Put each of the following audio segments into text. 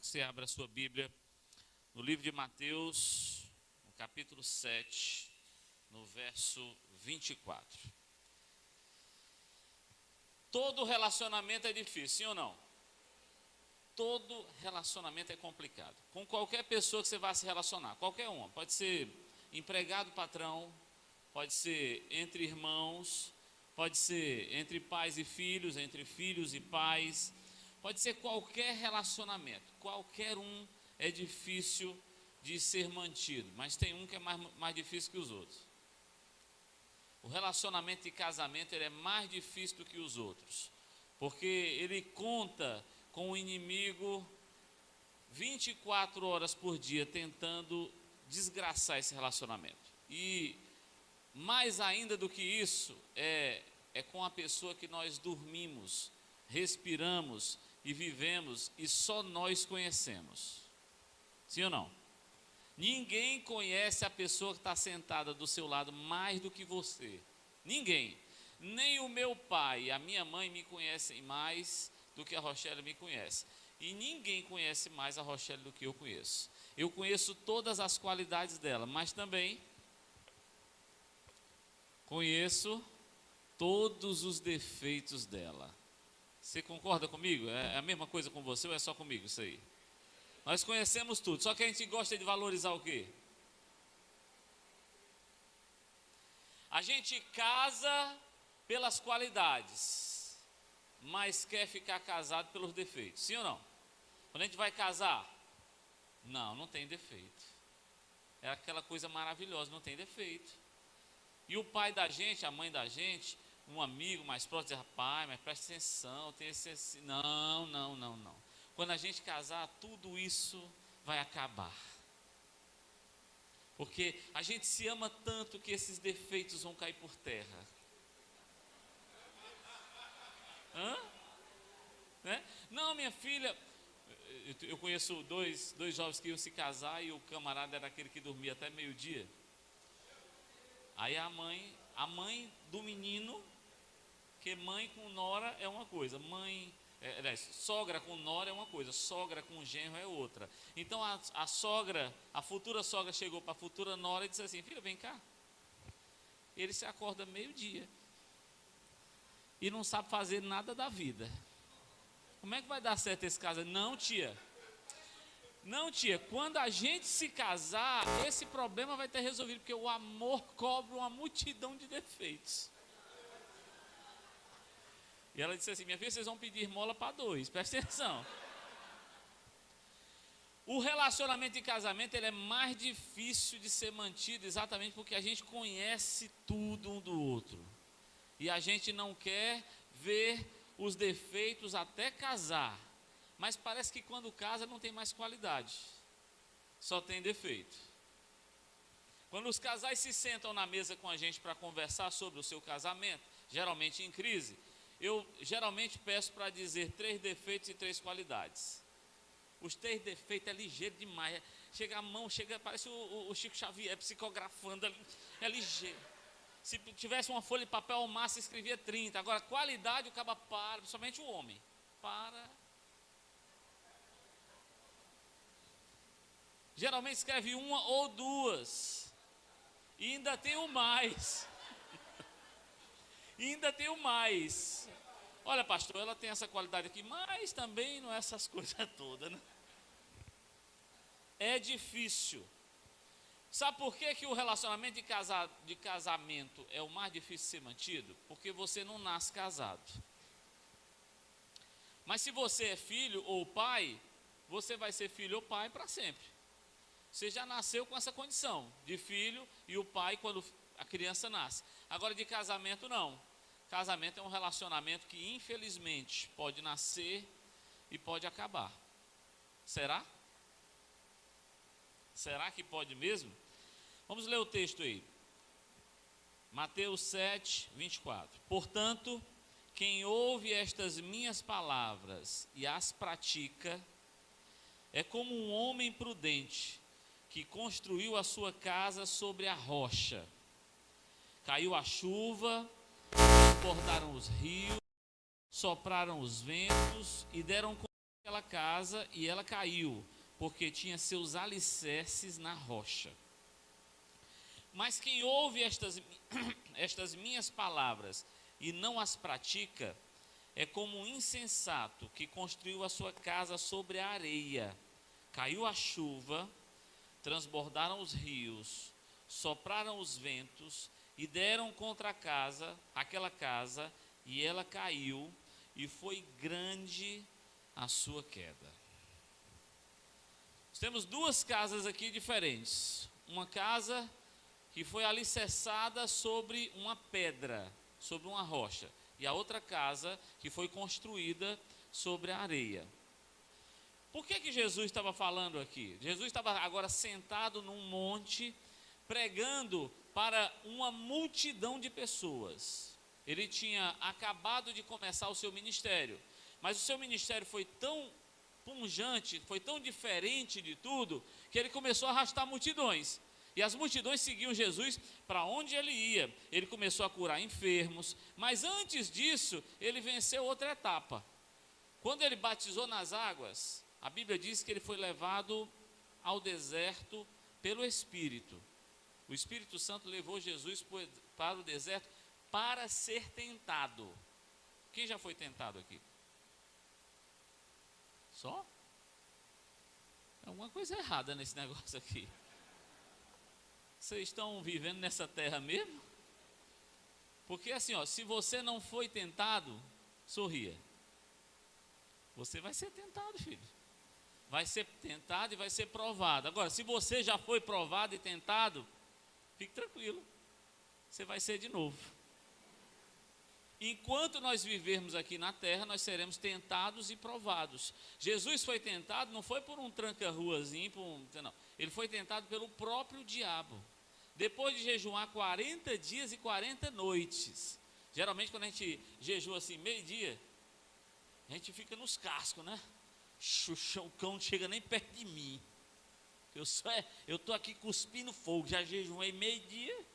que você abra a sua Bíblia no livro de Mateus, no capítulo 7, no verso 24. Todo relacionamento é difícil, sim ou não? Todo relacionamento é complicado. Com qualquer pessoa que você vá se relacionar, qualquer uma. Pode ser empregado, patrão, pode ser entre irmãos, pode ser entre pais e filhos, entre filhos e pais, pode ser qualquer relacionamento. Qualquer um é difícil de ser mantido, mas tem um que é mais difícil que os outros. O relacionamento de casamento ele é mais difícil do que os outros, porque ele conta com o inimigo 24 horas por dia tentando desgraçar esse relacionamento. E mais ainda do que isso, é com a pessoa que nós dormimos, respiramos e vivemos e só nós conhecemos. Sim ou não? Ninguém conhece a pessoa que está sentada do seu lado mais do que você. Ninguém. Nem o meu pai e a minha mãe me conhecem mais do que a Rochelle me conhece. E ninguém conhece mais a Rochelle do que eu conheço. Eu conheço todas as qualidades dela, mas também conheço todos os defeitos dela. Você concorda comigo? É a mesma coisa com você ou é só comigo isso aí? Nós conhecemos tudo, só que a gente gosta de valorizar o quê? A gente casa pelas qualidades, mas quer ficar casado pelos defeitos, sim ou não? Quando a gente vai casar, não tem defeito. É aquela coisa maravilhosa, não tem defeito. E o pai da gente, a mãe da gente, um amigo mais próximo, diz, rapaz, mas presta atenção, tem esse assim. Não. Quando a gente casar, tudo isso vai acabar. Porque a gente se ama tanto que esses defeitos vão cair por terra. Né? Não, minha filha, eu conheço dois jovens que iam se casar e o camarada era aquele que dormia até meio-dia. Aí a mãe do menino, que mãe com nora é uma coisa, sogra com nora é uma coisa, sogra com genro é outra. Então a futura sogra chegou para a futura nora e disse assim, filha, vem cá. Ele se acorda meio-dia e não sabe fazer nada da vida. Como é que vai dar certo esse caso? Não, tia, quando a gente se casar, esse problema vai ter resolvido, porque o amor cobre uma multidão de defeitos. E ela disse assim, minha filha, vocês vão pedir esmola para 2, presta atenção. O relacionamento de casamento ele é mais difícil de ser mantido exatamente porque a gente conhece tudo um do outro. E a gente não quer ver os defeitos até casar. Mas parece que quando casa não tem mais qualidade, só tem defeito. Quando os casais se sentam na mesa com a gente para conversar sobre o seu casamento, geralmente em crise, eu geralmente peço para dizer 3 defeitos e 3 qualidades. Os 3 defeitos é ligeiro demais. Chega a mão, parece o Chico Xavier psicografando, é ligeiro. Se tivesse uma folha de papel ao máximo, escrevia 30. Agora, qualidade, o caba para, principalmente o homem. Geralmente escreve 1 ou 2. E ainda tem o mais. Olha, pastor, ela tem essa qualidade aqui, mas também não é essas coisas todas, né? É difícil. Sabe por que o relacionamento de casamento é o mais difícil de ser mantido? Porque você não nasce casado. Mas se você é filho ou pai, você vai ser filho ou pai para sempre. Você já nasceu com essa condição de filho e o pai quando a criança nasce. Agora de casamento não. Casamento é um relacionamento que infelizmente pode nascer e pode acabar. Será? Será que pode mesmo? Vamos ler o texto aí. Mateus 7, 24. Portanto, quem ouve estas minhas palavras e as pratica, é como um homem prudente que construiu a sua casa sobre a rocha. Caiu a chuva, transbordaram os rios, sopraram os ventos e deram aquela casa e ela caiu, porque tinha seus alicerces na rocha. Mas quem ouve estas minhas palavras e não as pratica, é como um insensato que construiu a sua casa sobre a areia. Caiu a chuva, transbordaram os rios, sopraram os ventos e deram contra aquela casa, e ela caiu, e foi grande a sua queda. Nós temos duas casas aqui diferentes. Uma casa que foi alicerçada sobre uma pedra, sobre uma rocha, e a outra casa que foi construída sobre a areia. Por que Jesus estava falando aqui? Jesus estava agora sentado num monte, pregando para uma multidão de pessoas. Ele tinha acabado de começar o seu ministério, mas o seu ministério foi tão pungente, foi tão diferente de tudo, que ele começou a arrastar multidões. E as multidões seguiam Jesus para onde ele ia. Ele começou a curar enfermos, mas antes disso, ele venceu outra etapa. Quando ele batizou nas águas, a Bíblia diz que ele foi levado ao deserto pelo Espírito. O Espírito Santo levou Jesus para o deserto para ser tentado. Quem já foi tentado aqui? Só? Tem alguma coisa errada nesse negócio aqui. Vocês estão vivendo nessa terra mesmo? Porque assim, se você não foi tentado, sorria. Você vai ser tentado, filho. Vai ser tentado e vai ser provado. Agora, se você já foi provado e tentado, fique tranquilo. Você vai ser de novo. Enquanto nós vivermos aqui na terra, nós seremos tentados e provados. Jesus foi tentado, não foi por um tranca-ruazinho, não. Ele foi tentado pelo próprio diabo. Depois de jejuar 40 dias e 40 noites. Geralmente quando a gente jejua assim, meio-dia, a gente fica nos cascos, né? O cão não chega nem perto de mim. Eu estou aqui cuspindo fogo, já jejuei meio-dia.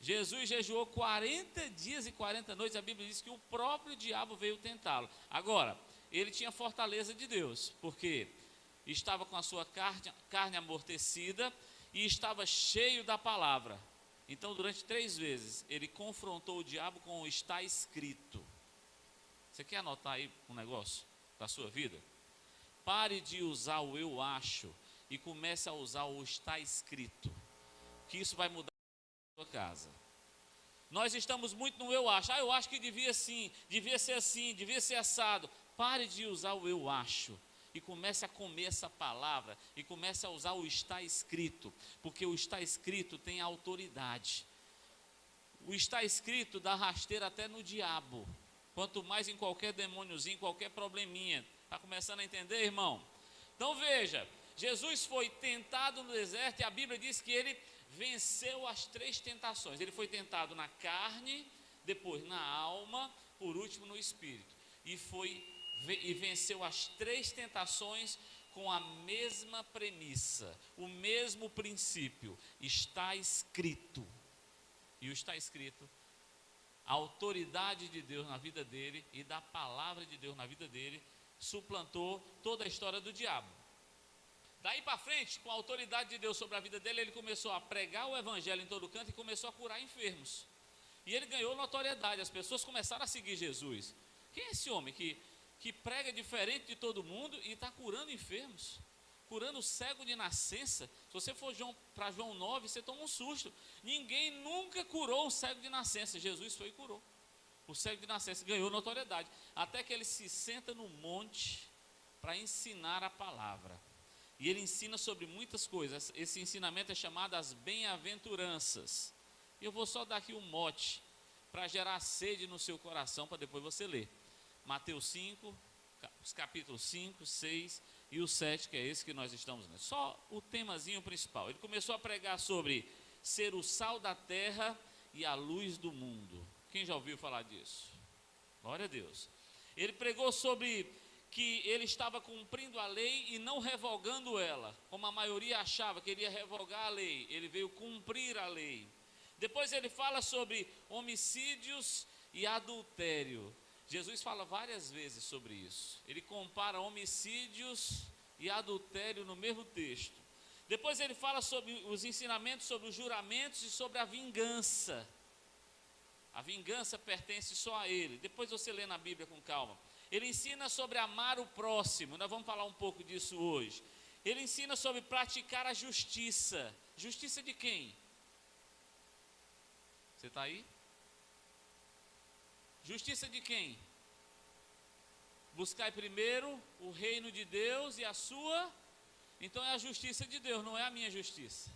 Jesus jejuou 40 dias e 40 noites, a Bíblia diz que o próprio diabo veio tentá-lo. Agora, ele tinha fortaleza de Deus, porque estava com a sua carne amortecida e estava cheio da palavra. Então, durante 3 vezes, ele confrontou o diabo com o está escrito. Você quer anotar aí um negócio para a sua vida? Pare de usar o eu acho e comece a usar o está escrito, que isso vai mudar a sua casa. Nós estamos muito no eu acho. Eu acho que devia sim, devia ser assim, devia ser assado. Pare de usar o eu acho e comece a comer essa palavra e comece a usar o está escrito, porque o está escrito tem autoridade. O está escrito dá rasteira até no diabo, quanto mais em qualquer demôniozinho, qualquer probleminha. Está começando a entender, irmão? Então veja, Jesus foi tentado no deserto e a Bíblia diz que ele venceu as 3 tentações. Ele foi tentado na carne, depois na alma, por último no espírito. E venceu as 3 tentações com a mesma premissa, o mesmo princípio. Está escrito. E o está escrito, a autoridade de Deus na vida dele e da palavra de Deus na vida dele suplantou toda a história do diabo. Daí para frente, com a autoridade de Deus sobre a vida dele, ele começou a pregar o evangelho em todo canto e começou a curar enfermos. E ele ganhou notoriedade, as pessoas começaram a seguir Jesus. Quem é esse homem que prega diferente de todo mundo e está curando enfermos? Curando o cego de nascença. Se você for para João 9, você toma um susto. Ninguém nunca curou um cego de nascença. Jesus foi e curou. O cego de nascença ganhou notoriedade. Até que ele se senta no monte para ensinar a palavra. E ele ensina sobre muitas coisas. Esse ensinamento é chamado as bem-aventuranças. E eu vou só dar aqui um mote para gerar sede no seu coração, para depois você ler. Mateus 5, os capítulos 5, 6 e o 7, que é esse que nós estamos lendo. Só o temazinho principal. Ele começou a pregar sobre ser o sal da terra e a luz do mundo. Quem já ouviu falar disso? Glória a Deus. Ele pregou sobre que ele estava cumprindo a lei e não revogando ela, como a maioria achava que ele ia revogar a lei. Ele veio cumprir a lei. Depois ele fala sobre homicídios e adultério. Jesus fala várias vezes sobre isso. Ele compara homicídios e adultério no mesmo texto. Depois ele fala sobre os ensinamentos sobre os juramentos e sobre a vingança. A vingança pertence só a ele. Depois você lê na Bíblia com calma. Ele ensina sobre amar o próximo. Nós vamos falar um pouco disso hoje. Ele ensina sobre praticar a justiça. Justiça de quem? Você está aí? Justiça de quem? Buscai primeiro o reino de Deus e a sua. Então é a justiça de Deus, não é a minha justiça.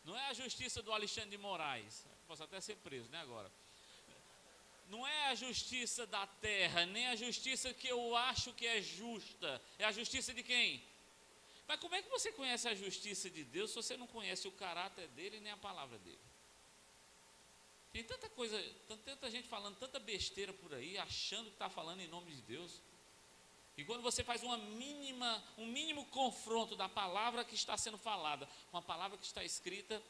Não é a justiça do Alexandre de Moraes. Posso até ser preso, né, agora? Não é a justiça da terra, nem a justiça que eu acho que é justa. É a justiça de quem? Mas como é que você conhece a justiça de Deus se você não conhece o caráter dele nem a palavra dele? Tem tanta coisa, tanta gente falando tanta besteira por aí, achando que está falando em nome de Deus. E quando você faz um mínimo confronto da palavra que está sendo falada com a palavra que está escrita,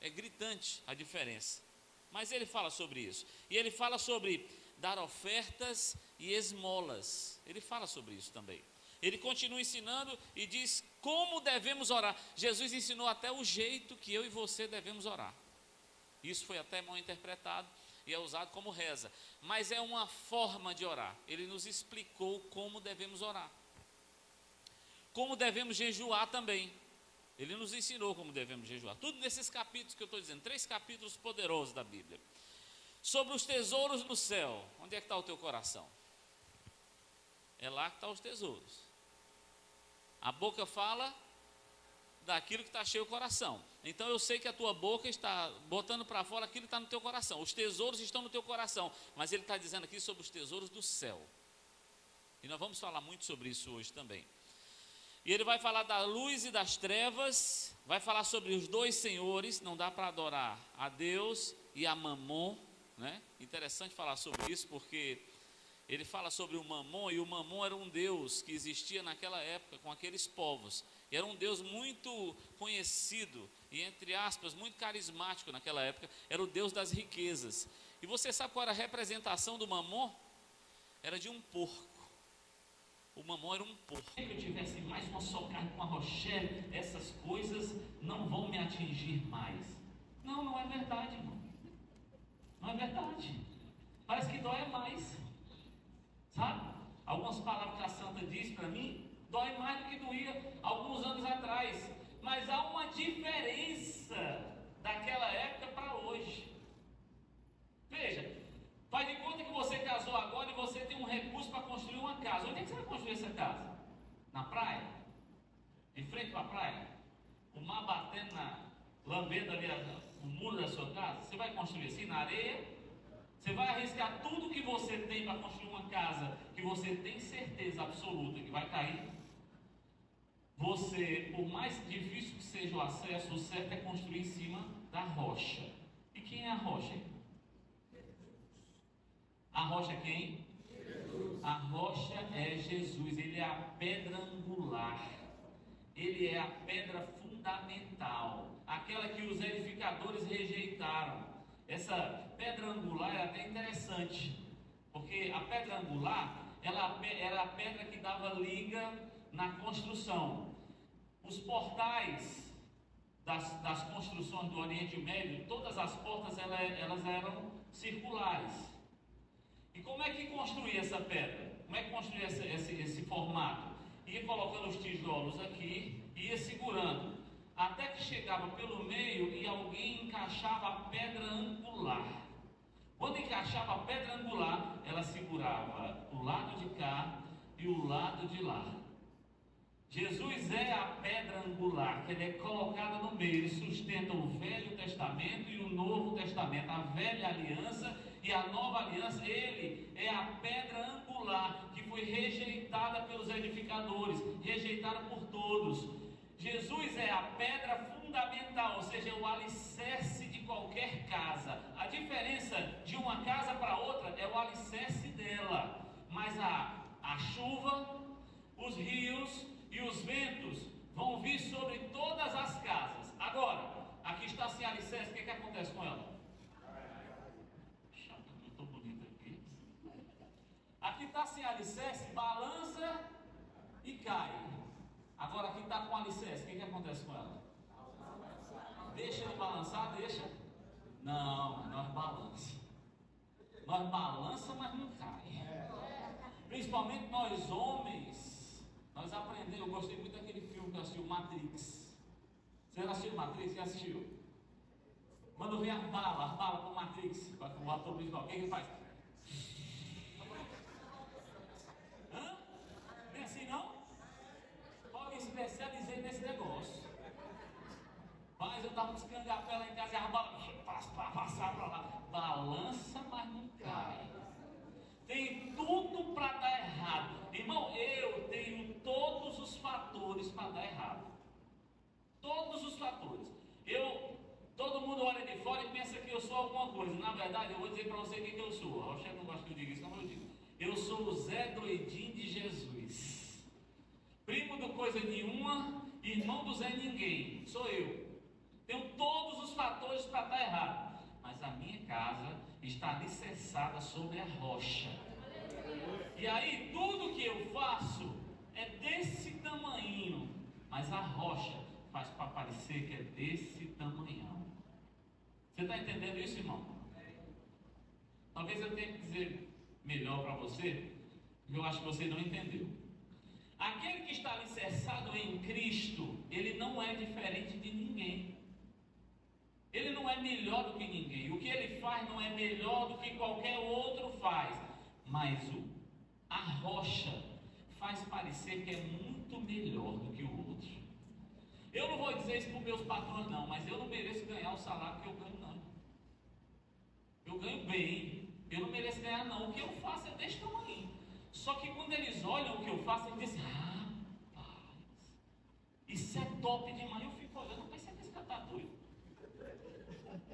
é gritante a diferença. Mas ele fala sobre isso. E ele fala sobre dar ofertas e esmolas. Ele fala sobre isso também. Ele continua ensinando e diz como devemos orar. Jesus ensinou até o jeito que eu e você devemos orar. Isso foi até mal interpretado e é usado como reza. Mas é uma forma de orar. Ele nos explicou como devemos orar. Como devemos jejuar também. Ele nos ensinou como devemos jejuar. Tudo nesses capítulos que eu estou dizendo. 3 capítulos poderosos da Bíblia. Sobre os tesouros no céu. Onde é que está o teu coração? É lá que estão os tesouros. A boca fala daquilo que está cheio o coração. Então eu sei que a tua boca está botando para fora aquilo que está no teu coração. Os tesouros estão no teu coração. Mas ele está dizendo aqui sobre os tesouros do céu. E nós vamos falar muito sobre isso hoje também. E ele vai falar da luz e das trevas. Vai falar sobre os 2 senhores. Não dá para adorar a Deus e a Mamon, né? Interessante falar sobre isso porque ele fala sobre o Mamon. E o Mamon era um deus que existia naquela época com aqueles povos. Era um Deus muito conhecido e, entre aspas, muito carismático naquela época. Era o Deus das riquezas. E você sabe qual era a representação do Mamon? Era de um porco. O Mamon era um porco. Se eu tivesse mais uma socada com a Rochelle, essas coisas não vão me atingir mais. Não, não é verdade, irmão. Não é verdade. Parece que dói mais. Sabe? Algumas palavras que a santa diz para mim, dói mais do que doía alguns anos atrás. Mas há uma diferença daquela época para hoje. Veja, faz de conta que você casou agora e você tem um recurso para construir uma casa. Onde é que você vai construir essa casa? Na praia? De frente para a praia? O mar batendo lambendo ali o muro da sua casa? Você vai construir assim na areia? Você vai arriscar tudo que você tem para construir uma casa que você tem certeza absoluta que vai cair? Você, por mais difícil que seja o acesso, o certo é construir em cima da rocha. E quem é a rocha? A rocha é quem? Jesus. A rocha é Jesus. Ele é a pedra angular. Ele é a pedra fundamental. Aquela que os edificadores rejeitaram. Essa pedra angular é até interessante. Porque a pedra angular, ela era a pedra que dava liga na construção. Os portais das construções do Oriente Médio, todas as portas elas eram circulares. E como é que construía essa pedra? Como é que construía esse formato? Ia colocando os tijolos aqui, ia segurando, até que chegava pelo meio e alguém encaixava a pedra angular. Quando encaixava a pedra angular, ela segurava o lado de cá e o lado de lá. Jesus é a pedra angular, que ele é colocada no meio, ele sustenta o Velho Testamento e o Novo Testamento, a velha aliança e a nova aliança. Ele é a pedra angular, que foi rejeitada pelos edificadores, rejeitada por todos. Jesus é a pedra fundamental, ou seja, o alicerce de qualquer casa. A diferença de uma casa para outra é o alicerce dela, mas a chuva, os rios e os ventos vão vir sobre todas as casas. Agora, aqui está sem alicerce, o que acontece com ela? Não estou bonito aqui. sem alicerce, balança e cai. Agora aqui está com alicerce, o que acontece com ela? Deixa ele balançar, deixa? Não, nós balança. Nós balança, mas não cai. Principalmente nós homens, nós aprendemos. Eu gostei muito daquele filme que eu assisti, o Matrix. Você já assistiu Matrix? Já assistiu? Quando vem as balas para o Matrix, o ator principal, o que ele faz? Hã? Não é assim não? Pode especializei nesse negócio. Mas eu estava buscando a pé lá em casa e as balas passar para lá. Balança, mas não cai. Tem tudo para dar errado. Irmão, eu tenho todos os fatores para dar errado. Todos os fatores. Todo mundo olha de fora e pensa que eu sou alguma coisa. Na verdade, eu vou dizer para você quem que eu sou. O Rocha não gosta que eu diga isso, não, eu digo. Eu sou o Zé Doidinho de Jesus. Primo do coisa nenhuma, irmão do Zé Ninguém. Sou eu. Tenho todos os fatores para estar errado. Mas a minha casa está alicerçada sobre a rocha. E aí, tudo que eu faço é desse tamanho. Mas a rocha faz para parecer que é desse tamanhão. Você está entendendo isso, irmão? Talvez eu tenha que dizer melhor para você, porque eu acho que você não entendeu. Aquele que está alicerçado em Cristo, ele não é diferente de ninguém. Ele não é melhor do que ninguém. O que ele faz não é melhor do que qualquer outro faz. Mas a rocha faz parecer que é muito melhor do que o outro. Eu não vou dizer isso para os meus patrões não, mas eu não mereço ganhar o salário que eu ganho não. Eu ganho bem, eu não mereço ganhar não. O que eu faço é desse tamanho. Só que quando eles olham o que eu faço, eles dizem, rapaz, isso é top demais. Eu fico olhando, mas esse cara está doido.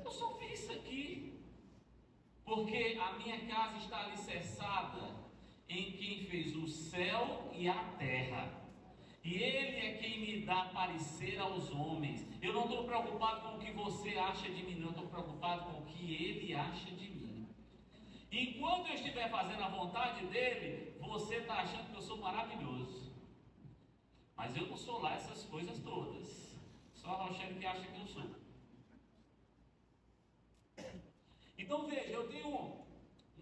Eu só fiz isso aqui. Porque a minha casa está alicerçada em quem fez o céu e a terra. E Ele é quem me dá parecer aos homens. Eu não estou preocupado com o que você acha de mim, não. Eu estou preocupado com o que Ele acha de mim. Enquanto eu estiver fazendo a vontade dEle, você está achando que eu sou maravilhoso. Mas eu não sou lá essas coisas todas. Só a Rochelle que acha que eu sou. Então veja, eu tenho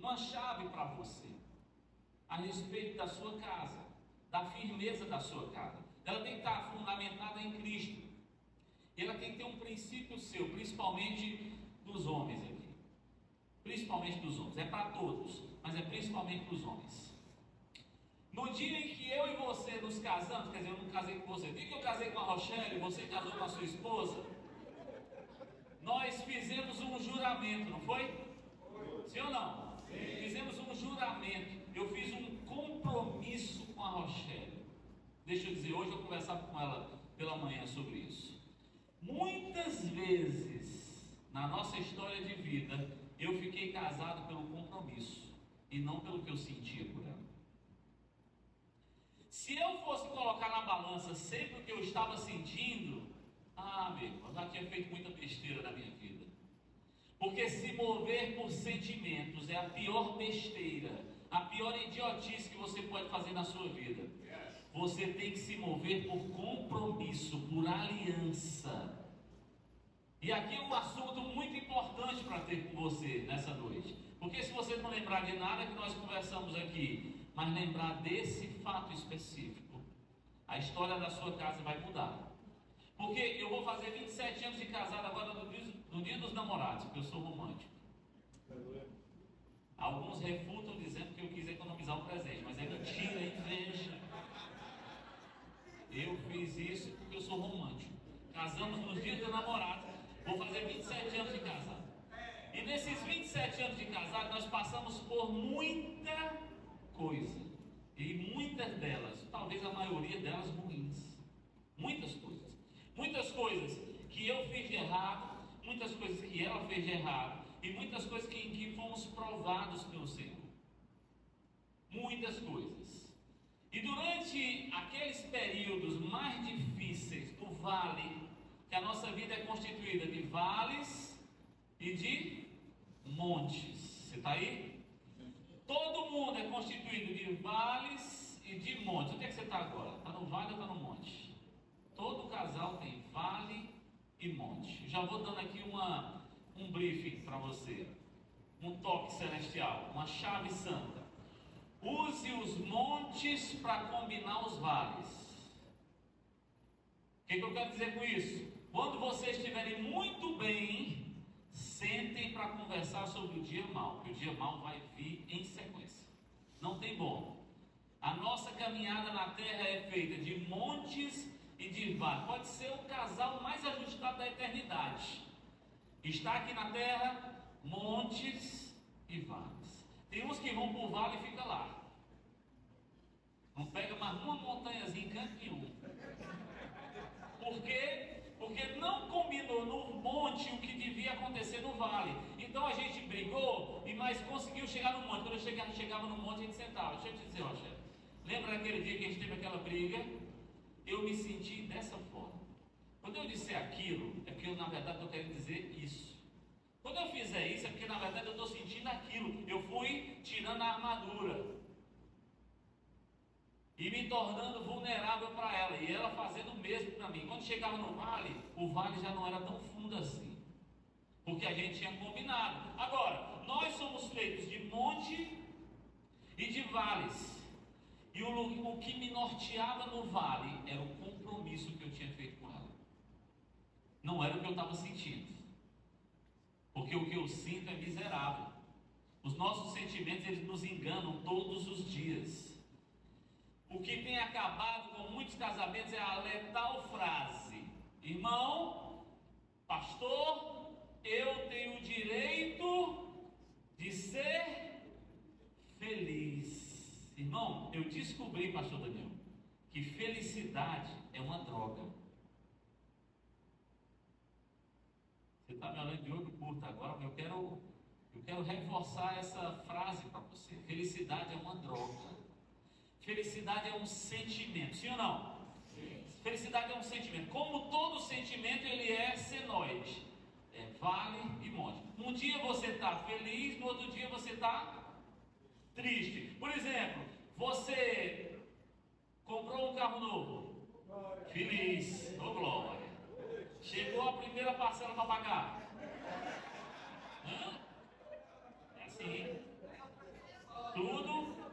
uma chave para você. A respeito da sua casa. Da firmeza da sua casa. Ela tem que estar fundamentada em Cristo. Ela tem que ter um princípio seu, principalmente dos homens aqui. Principalmente dos homens. É para todos, mas é principalmente para os homens. No dia em que eu e você nos casamos, quer dizer, eu não casei com você, no dia que eu casei com a Rochelle, você casou com a sua esposa, nós fizemos um juramento, não foi? Sim ou não? Sim. Fizemos um juramento. Eu fiz um compromisso com a Rochelle. Deixa eu dizer, hoje eu conversava com ela pela manhã sobre isso. Muitas vezes na nossa história de vida eu fiquei casado pelo compromisso e não pelo que eu sentia por ela. Se eu fosse colocar na balança sempre o que eu estava sentindo, meu irmão, eu já tinha feito muita besteira na minha vida. Porque se mover por sentimentos é a pior besteira, a pior idiotice que você pode fazer na sua vida. Você tem que se mover por compromisso, por aliança. E aqui é um assunto muito importante para ter com você nessa noite. Porque se você não lembrar de nada que nós conversamos aqui, mas lembrar desse fato específico, a história da sua casa vai mudar. Porque eu vou fazer 27 anos de casado agora no dia dos namorados, porque eu sou romântico. Alguns refutam dizendo que eu quis economizar o presente, mas é mentira, é inveja. Eu fiz isso porque eu sou romântico. Casamos nos dias dos namorados, vou fazer 27 anos de casado. E nesses 27 anos de casado nós passamos por muita coisa. E muitas delas, talvez a maioria delas ruins. Muitas coisas. Muitas coisas que eu fiz de errado, muitas coisas que ela fez de errado, e muitas coisas que fomos provados pelo Senhor. Muitas coisas. E durante aqueles períodos mais difíceis do vale, que a nossa vida é constituída de vales e de montes. Você está aí? Todo mundo é constituído de vales e de montes. Onde é que você está agora? Está no vale ou está no monte? Todo casal tem vale e monte. Já vou dando aqui um briefing para você. Um toque celestial, uma chave santa. Use os montes para combinar os vales. O que eu quero dizer com isso? Quando vocês estiverem muito bem, sentem para conversar sobre o dia mau, porque o dia mau vai vir em sequência. Não tem bom. A nossa caminhada na terra é feita de montes e de vales. Pode ser o casal mais ajustado da eternidade. Está aqui na terra, montes e vales. Tem uns que vão para o vale e fica lá. Não pega mais uma montanhazinha em canto nenhum. Por quê? Porque não combinou no monte o que devia acontecer no vale. Então a gente brigou, mas conseguiu chegar no monte. Quando eu chegava no monte, a gente sentava. Deixa eu te dizer, ó, chefe. Lembra daquele dia que a gente teve aquela briga? Eu me senti dessa forma. Quando eu disser aquilo, é porque eu na verdade estou querendo dizer isso. Quando eu fizer isso, é porque na verdade eu estou sentindo aquilo. Eu fui tirando a armadura e me tornando vulnerável para ela, e ela fazendo o mesmo para mim. Quando chegava no vale, o vale já não era tão fundo assim, porque a gente tinha combinado. Agora, nós somos feitos de monte e de vales, e o que me norteava no vale era o compromisso que eu tinha feito com ela, não era o que eu estava sentindo, porque o que eu sinto é miserável. Os nossos sentimentos, eles nos enganam todos os dias. O que tem acabado com muitos casamentos é a letal frase: irmão, pastor, eu tenho o direito de ser feliz. Irmão, eu descobri, pastor Daniel, que felicidade é uma droga. Você está me olhando de olho curto agora, mas eu quero reforçar essa frase para você. Felicidade é uma droga. Felicidade é um sentimento, sim ou não? Sim. Felicidade é um sentimento. Como todo sentimento, ele é senoide. É vale e monte. Um dia você está feliz, no outro dia você está triste. Por exemplo, você comprou um carro novo. Feliz, ô glória. Chegou a primeira parcela para pagar. É assim.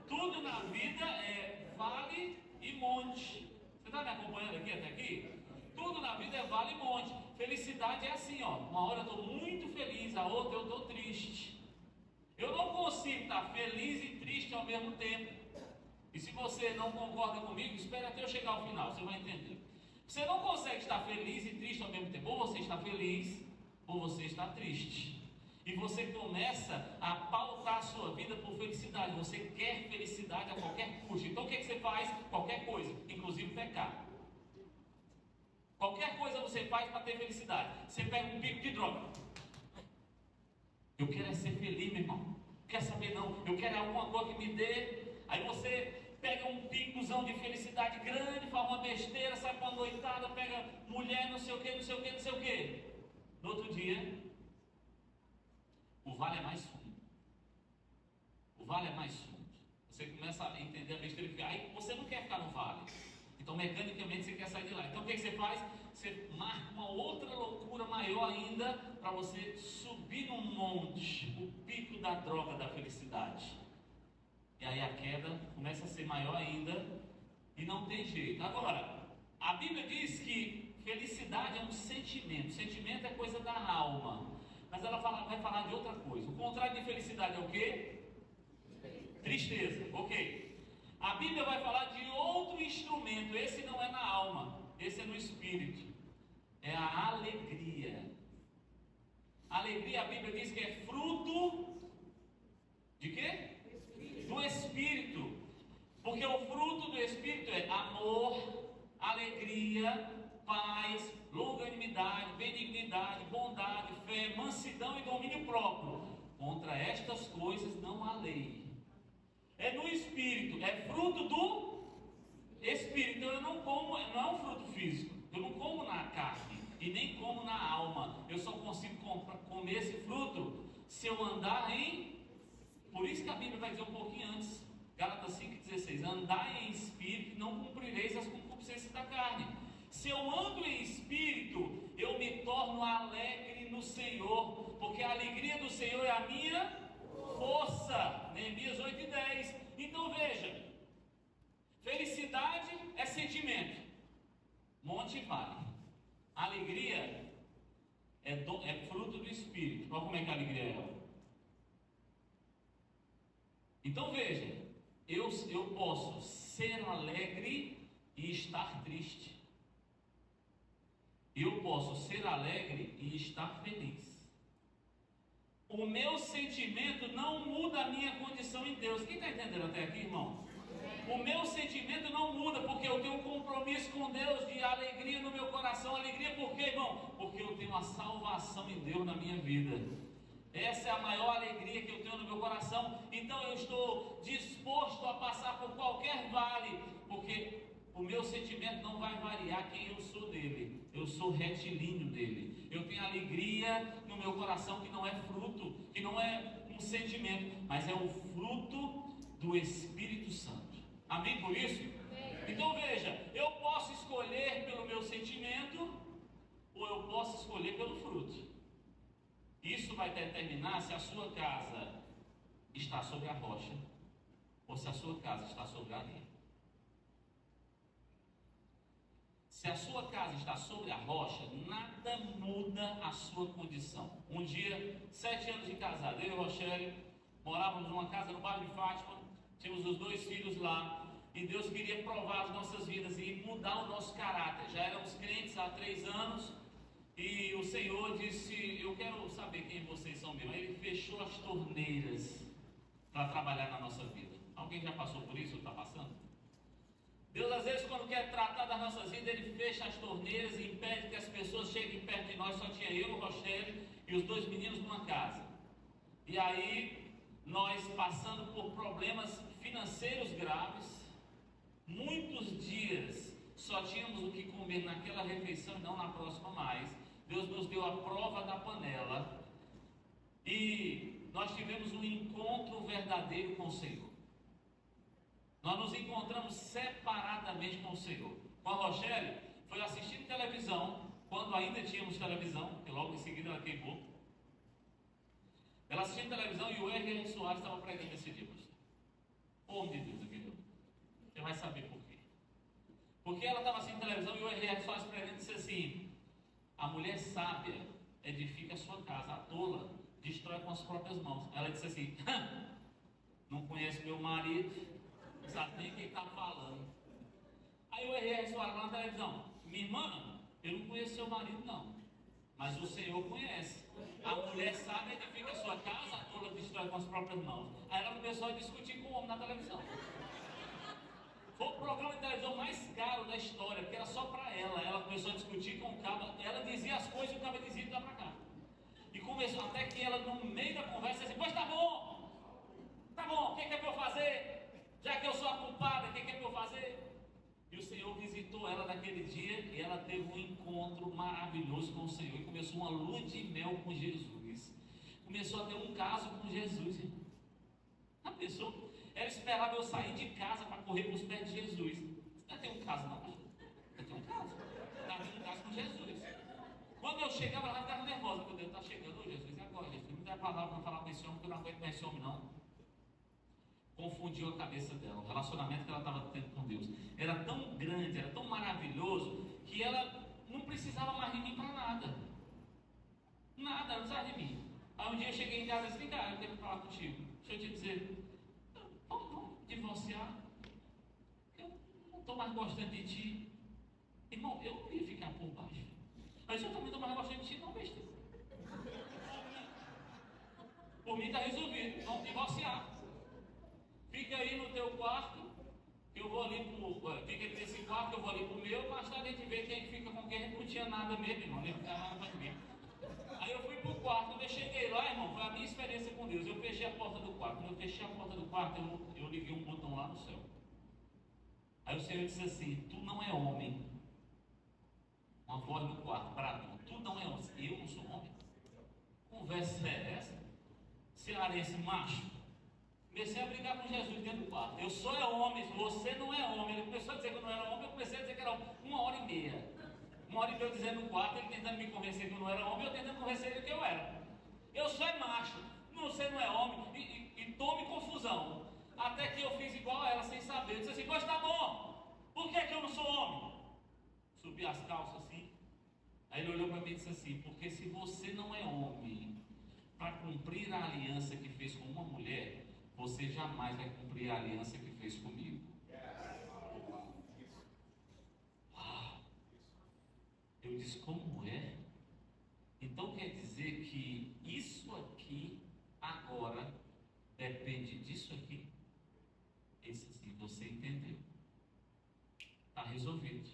Tudo na vida é vale e monte. Você está me acompanhando aqui até aqui? Tudo na vida é vale e monte. Felicidade é assim, ó. Uma hora eu estou muito feliz, a outra eu estou triste. Eu não consigo estar feliz e triste ao mesmo tempo. E se você não concorda comigo, espere até eu chegar ao final, você vai entender. Você não consegue estar feliz e triste ao mesmo tempo. Ou você está feliz, ou você está triste. E você começa a pautar a sua vida por felicidade. Você quer felicidade a qualquer custo. Então o que você faz? Qualquer coisa, inclusive pecar. Qualquer coisa você faz para ter felicidade. Você pega um pico de droga. Eu quero é ser feliz, meu irmão. Não quer saber não. Eu quero alguma coisa que me dê. Aí você pega um picozão de felicidade grande, faz uma besteira, sai para uma noitada, pega mulher, não sei o que, não sei o que, não sei o que. No outro dia, o vale é mais fundo. O vale é mais fundo. Você começa a entender a besteira que aí você não quer ficar no vale. Então, mecanicamente, você quer sair de lá. Então, o que você faz? Você marca uma outra loucura maior ainda para você subir num monte, o pico da droga da felicidade. E aí a queda começa a ser maior ainda e não tem jeito. Agora, a Bíblia diz que felicidade é um sentimento. Sentimento é coisa da alma. Mas ela vai falar de outra coisa. O contrário de felicidade é o quê? Tristeza. Ok. A Bíblia vai falar de outro instrumento. Esse não é na alma. Esse é no espírito. É a alegria. Alegria, a Bíblia diz que é fruto de quê? Do Espírito. Porque o fruto do Espírito é amor, alegria, paz, longanimidade, benignidade, bondade, fé, mansidão e domínio próprio. Contra estas coisas não há lei. É no Espírito, é fruto do Espírito. Então eu não como, não é um fruto físico. Eu não como na carne e nem como na alma. Eu só consigo comer esse fruto se eu andar em Por isso que a Bíblia vai dizer um pouquinho antes, Gálatas 5,16: andai em espírito, não cumprireis as concupiscências da carne. Se eu ando em espírito, eu me torno alegre no Senhor, porque a alegria do Senhor é a minha força. Neemias 8,10. Então veja, felicidade é sentimento, monte e vale. Alegria é fruto do Espírito. Olha como é que a alegria é. Então veja, eu posso ser alegre e estar triste. Eu posso ser alegre e estar feliz. O meu sentimento não muda a minha condição em Deus. Quem está entendendo até aqui, irmão? O meu sentimento não muda, porque eu tenho um compromisso com Deus de alegria no meu coração. Alegria por quê, irmão? Porque eu tenho a salvação em Deus na minha vida. Essa é a maior alegria que eu tenho no meu coração. Então eu estou disposto a passar por qualquer vale, porque o meu sentimento não vai variar quem eu sou dele. Eu sou retilíneo dele. Eu tenho alegria no meu coração que não é fruto, que não é um sentimento, mas é o fruto do Espírito Santo. Amém por isso? Então veja, eu posso escolher pelo meu sentimento, ou eu posso escolher pelo fruto. Isso vai determinar se a sua casa está sobre a rocha, ou se a sua casa está sobre a areia. Se a sua casa está sobre a rocha, nada muda a sua condição. Um dia, 7 anos de casado, eu e Rochelle morávamos numa casa no bairro de Fátima, tínhamos os 2 filhos lá, e Deus queria provar as nossas vidas e mudar o nosso caráter. Já éramos crentes há 3 anos, e o Senhor disse: eu quero saber quem vocês são mesmo. Aí Ele fechou as torneiras para trabalhar na nossa vida. Alguém já passou por isso ou está passando? Deus, às vezes, quando quer tratar das nossas vidas, Ele fecha as torneiras e impede que as pessoas cheguem perto de nós. Só tinha eu, o Rochelle e os 2 meninos numa casa. E aí, nós passando por problemas financeiros graves, muitos dias só tínhamos o que comer naquela refeição e não na próxima mais. Deus nos deu a prova da panela e nós tivemos um encontro verdadeiro com o Senhor. Nós nos encontramos separadamente com o Senhor. Com a Rochelle, foi assistindo televisão, quando ainda tínhamos televisão, porque logo em seguida ela queimou. Ela assistindo televisão e o R.R. Soares estava pregando esse dia, pastor. Homem de Deus, aqui, você vai saber por quê. Porque ela estava assistindo televisão e o R.R. Soares pregando disse assim: a mulher sábia edifica a sua casa, a tola destrói com as próprias mãos. Ela disse assim: não conhece meu marido, não sabe nem quem está falando. Aí o R.R. Soares lá na televisão: minha irmã, eu não conheço seu marido não, mas o Senhor conhece. A mulher sábia edifica a sua casa, a tola destrói com as próprias mãos. Aí ela começou a discutir com o homem na televisão. Foi o programa de televisão mais caro da história, porque era só para ela. Ela começou a discutir com o cabo. Ela dizia as coisas e o cabo dizia: dá para cá. E começou, até que ela, no meio da conversa, disse: pois tá bom, o que é para eu fazer? Já que eu sou a culpada, o que é para eu fazer? E o Senhor visitou ela naquele dia e ela teve um encontro maravilhoso com o Senhor e começou uma lua de mel com Jesus. Começou a ter um caso com Jesus. A pessoa, ela esperava eu sair de casa para correr para os pés de Jesus. Você não tem um caso não, pastor? Eu tenho um caso. Estava tendo um caso com Jesus. Quando eu chegava lá, eu ficava nervosa. Meu Deus, está chegando, ô Jesus, e agora, Jesus? Me dá a palavra para falar com esse homem, porque eu não aguento mais esse homem não. Confundiu a cabeça dela. O relacionamento que ela estava tendo com Deus era tão grande, era tão maravilhoso, que ela não precisava mais de mim para nada. Nada, ela não precisava de mim. Aí um dia eu cheguei em casa e disse: cara, eu quero falar contigo. Deixa eu te dizer, vamos divorciar. Eu não estou mais gostando de ti. Irmão, eu não ia ficar por baixo. Mas eu também não estou mais gostando de ti, não, besteira. Por mim está resolvido, vamos divorciar. Fica aí no teu quarto, que eu vou ali pro. Fica nesse quarto, que eu vou ali pro meu, mais tarde a gente vê quem fica com quem. A gente não tinha nada mesmo, irmão, nem ficava nada para mim. Aí eu fui pro quarto, quando eu cheguei lá, irmão, foi a minha experiência com Deus. Eu fechei a porta do quarto. Quando eu fechei a porta do quarto, eu liguei um botão lá no céu. Aí o Senhor disse assim: tu não é homem. Uma voz no quarto, para mim: tu não é homem. Eu não sou homem? Conversa é essa? Cearense macho. Comecei a brigar com Jesus dentro do quarto. Eu sou homem, você não é homem. Ele começou a dizer que eu não era homem, eu comecei a dizer que era homem. 1h30. 1h30 eu dizendo no quarto, ele tentando me convencer que eu não era homem, eu tentando convencer ele que eu era. Eu sou macho, você não é homem, e tome confusão. Até que eu fiz igual a ela, sem saber. Eu disse assim, pois tá bom, por que eu não sou homem? Subi as calças assim. Aí ele olhou para mim e disse assim, porque se você não é homem para cumprir a aliança que fez com uma mulher, você jamais vai cumprir a aliança que fez comigo. Uau! Eu disse, como é? Então quer dizer que isso aqui agora depende disso aqui? Esse assim, você entendeu. Está resolvido.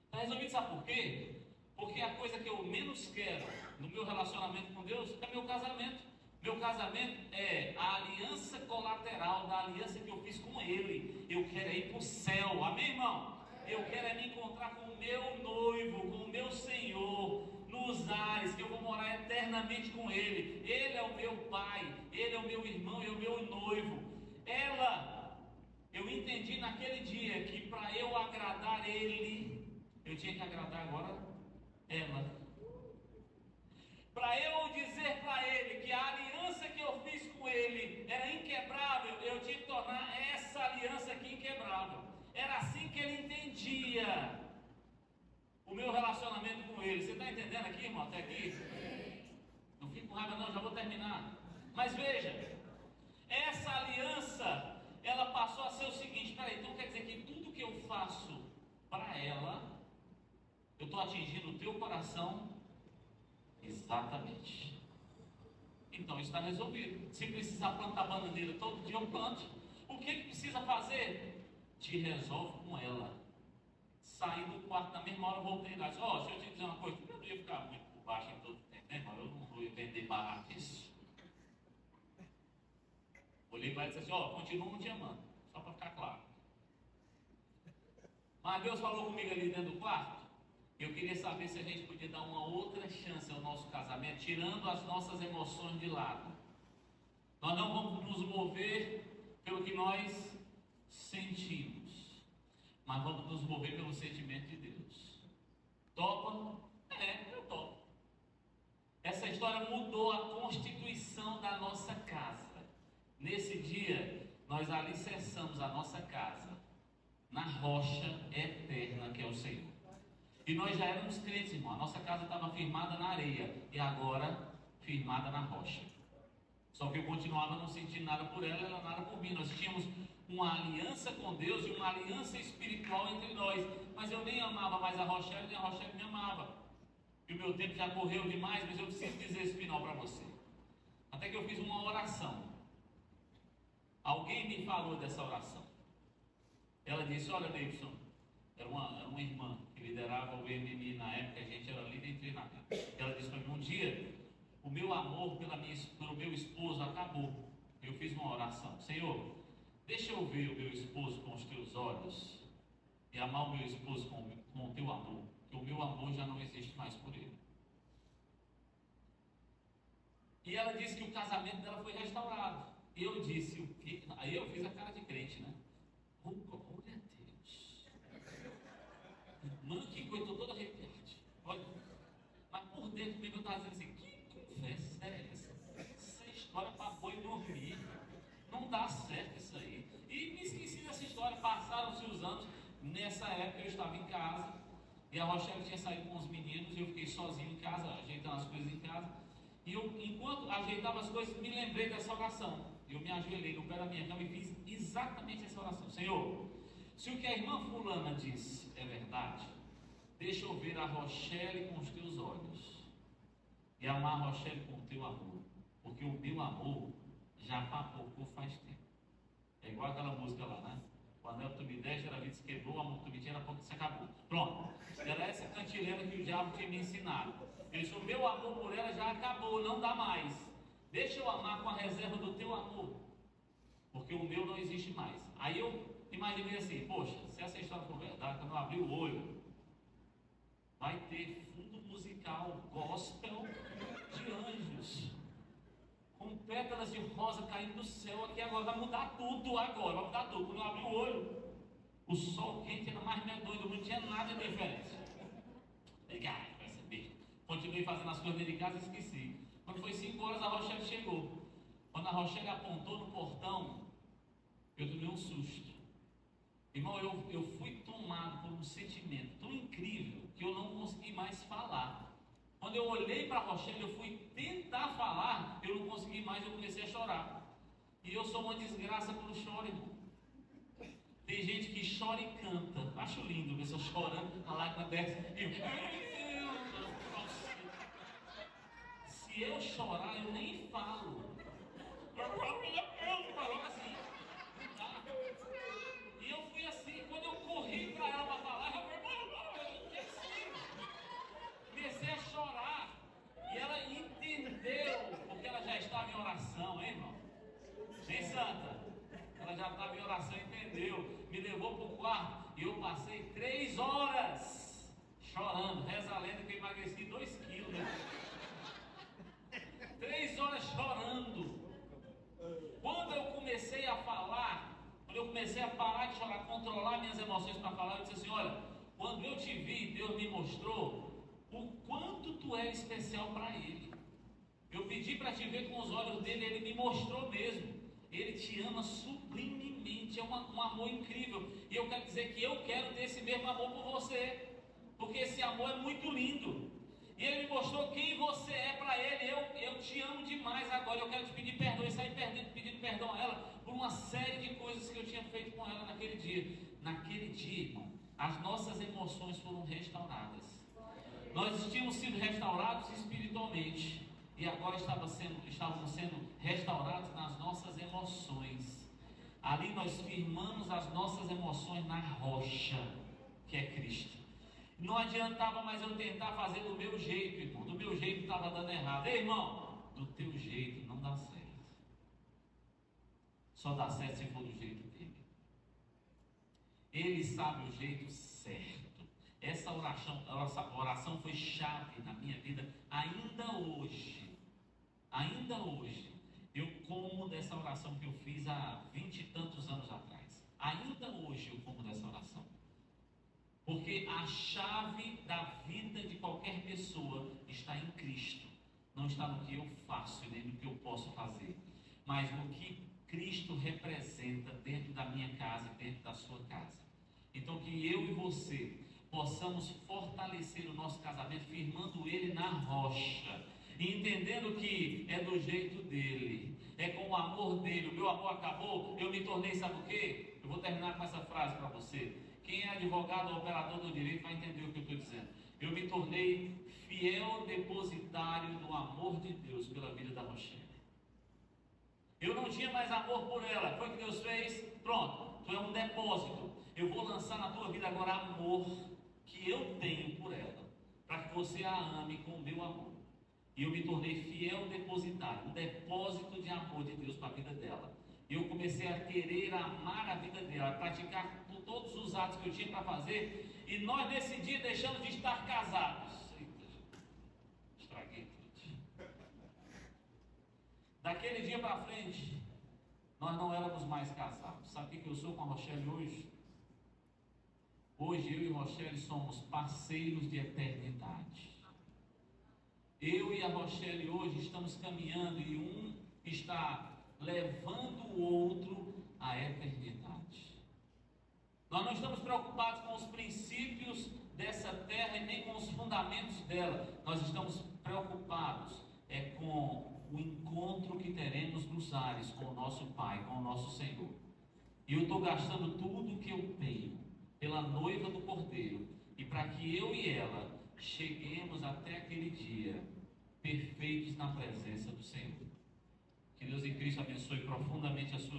Está resolvido, sabe por quê? Porque a coisa que eu menos quero no meu relacionamento com Deus é meu casamento. Meu casamento é a aliança colateral da aliança que eu fiz com Ele. Eu quero ir para o céu, amém, irmão? Eu quero me encontrar com o meu noivo, com o meu Senhor, nos ares, que eu vou morar eternamente com Ele. Ele é o meu pai, Ele é o meu irmão e é o meu noivo. Eu entendi naquele dia que para eu agradar Ele, eu tinha que agradar agora ela. Para eu dizer para Ele que a aliança que eu fiz com Ele era inquebrável, eu tinha que tornar essa aliança aqui inquebrável. Era assim que Ele entendia o meu relacionamento com Ele. Você está entendendo aqui, irmão? Até aqui? Não fico com raiva não, já vou terminar. Mas veja, essa aliança, ela passou a ser o seguinte, peraí, então quer dizer que tudo que eu faço para ela, eu estou atingindo o teu coração? Exatamente. Então está resolvido. Se precisar plantar bananeira todo dia, eu planto. O que precisa fazer? Te resolve com ela. Saí do quarto na mesma hora, voltei lá. Disse, se eu te dizer uma coisa, eu não ia ficar muito por baixo em todo o tempo, né, irmão? Eu não vou vender barato isso. Olhei para ele e disse assim, continuo te amando, só para ficar claro. Mas Deus falou comigo ali dentro do quarto. Eu queria saber se a gente podia dar uma outra chance ao nosso casamento, tirando as nossas emoções de lado. Nós não vamos nos mover pelo que nós sentimos, mas vamos nos mover pelo sentimento de Deus. Topa? Eu topo. Essa história mudou a constituição da nossa casa. Nesse dia, nós alicerçamos a nossa casa na rocha eterna que é o Senhor. E nós já éramos crentes, irmão. A nossa casa estava firmada na areia e agora firmada na rocha. Só que eu continuava não sentindo nada por ela nada por mim. Nós tínhamos uma aliança com Deus e uma aliança espiritual entre nós. Mas eu nem amava mais a Rochelle, nem a Rochelle me amava. E o meu tempo já correu demais, mas eu preciso dizer esse final para você. Até que eu fiz uma oração. Alguém me falou dessa oração. Ela disse, olha, Davidson, era uma irmã que liderava o MMI na época, a gente era líder em treinamento. Ela disse para mim, um dia, o meu amor pelo meu esposo acabou. Eu fiz uma oração, Senhor, deixa eu ver o meu esposo com os teus olhos e amar o meu esposo com o teu amor, que o meu amor já não existe mais por ele. E ela disse que o casamento dela foi restaurado. E eu disse, o quê? Aí eu fiz a cara de crente, né? Oh, glória a Deus. Mano, que coisa, estou toda arrepiada. Olha, mas por dentro mesmo eu estava dizendo assim, que conversa é essa? Essa história para boi dormir. Não dá certo isso aí. E me esqueci dessa história, passaram-se os anos. Nessa época eu estava em casa, e a Rochelle tinha saído com os meninos, e eu fiquei sozinho em casa, ajeitando as coisas em casa. E eu, enquanto ajeitava as coisas, me lembrei dessa oração. Eu me ajoelhei no pé da minha cama e fiz exatamente essa oração. Senhor, se o que a irmã fulana disse é verdade, deixa eu ver a Rochelle com os teus olhos e amar a Rochelle com o teu amor, porque o meu amor já papocou faz tempo. É igual aquela música lá, né? O anel que tu me deste, a vida se quebrou, o amor que tu me tinha, era pouco que se acabou. Pronto. Era essa cantilena que o diabo tinha me ensinado. Ele disse, o meu amor por ela já acabou, não dá mais. Deixa eu amar com a reserva do teu amor, porque o meu não existe mais. Aí eu imaginei assim, poxa, se essa história for verdade, quando eu abrir o olho, vai ter fundo musical, gospel de anjos, com pétalas de rosa caindo do céu aqui agora, vai mudar tudo agora, vai mudar tudo. Quando eu abri o olho, o sol quente era mais medonho, não tinha nada de diferença. Legal, vai saber. Continuei fazendo as coisas dentro de casa e esqueci. Quando foi 5 horas, a Rochelle chegou. Quando a Rochelle apontou no portão, eu tomei um susto. Irmão, eu fui tomado por um sentimento tão incrível que eu não consegui mais falar. Quando eu olhei para a Rochelle, eu fui tentar falar, eu não consegui mais, eu comecei a chorar. E eu sou uma desgraça pelo choro, irmão. Tem gente que chora e canta. Acho lindo ver pessoa chorando, a lágrima desce e se eu chorar, eu nem falo. Eu falo assim. Tá? E eu fui assim, quando eu corri para ela para falar, comecei a chorar. E ela entendeu, porque ela já estava em oração, hein, irmão? Bem santa. Ela já estava em oração, entendeu? Me levou para o quarto e eu passei 3 horas chorando. Reza a lenda que eu emagreci 2 quilos, né? 3 horas chorando. Quando eu comecei a falar, quando eu comecei a parar de chorar, controlar minhas emoções para falar, eu disse assim: olha, quando eu te vi, Deus me mostrou o quanto tu é especial para Ele. Eu pedi para te ver com os olhos dele, Ele me mostrou mesmo. Ele te ama sublimemente, é um amor incrível. E eu quero dizer que eu quero ter esse mesmo amor por você, porque esse amor é muito lindo. E Ele me mostrou quem você é para Ele. Eu te amo demais agora. Eu quero te pedir perdão. E sair pedindo perdão a ela por uma série de coisas que eu tinha feito com ela naquele dia. Naquele dia, irmão, as nossas emoções foram restauradas. Nós tínhamos sido restaurados espiritualmente. E agora estávamos sendo restaurados nas nossas emoções. Ali nós firmamos as nossas emoções na rocha, que é Cristo. Não adiantava mais eu tentar fazer do meu jeito, irmão. Do meu jeito estava dando errado. Ei, irmão, do teu jeito não dá certo. Só dá certo se for do jeito dele. Ele sabe o jeito certo. Essa oração foi chave na minha vida ainda hoje. Ainda hoje. Eu como dessa oração que eu fiz há 20 e tantos anos atrás. Ainda hoje eu como dessa oração. Porque a chave da vida de qualquer pessoa está em Cristo. Não está no que eu faço e nem no que eu posso fazer. Mas no que Cristo representa dentro da minha casa e dentro da sua casa. Então que eu e você possamos fortalecer o nosso casamento, firmando ele na rocha, e entendendo que é do jeito dele, é com o amor dele. O meu amor acabou, eu me tornei, sabe o quê? Eu vou terminar com essa frase para você. Quem é advogado ou operador do direito vai entender o que eu estou dizendo. Eu me tornei fiel depositário do amor de Deus pela vida da Rochelle. Eu não tinha mais amor por ela. Foi o que Deus fez? Pronto, tu é um depósito. Eu vou lançar na tua vida agora amor que eu tenho por ela, para que você a ame com o meu amor. E eu me tornei fiel depositário, um depósito de amor de Deus para a vida dela. E eu comecei a querer amar a vida dela, a praticar todos os atos que eu tinha para fazer. E nós nesse dia deixamos de estar casados. Eita, estraguei tudo. Daquele dia para frente, nós não éramos mais casados. Sabe o que eu sou com a Rochelle hoje? Hoje eu e Rochelle somos parceiros de eternidade. Eu e a Rochelle hoje estamos caminhando e um está levando o outro à eternidade. Nós não estamos preocupados com os princípios dessa terra e nem com os fundamentos dela. Nós estamos preocupados com o encontro que teremos nos ares com o nosso Pai, com o nosso Senhor. E eu estou gastando tudo o que eu tenho pela noiva do Cordeiro, e para que eu e ela cheguemos até aquele dia perfeitos na presença do Senhor. Que Deus em Cristo abençoe profundamente a sua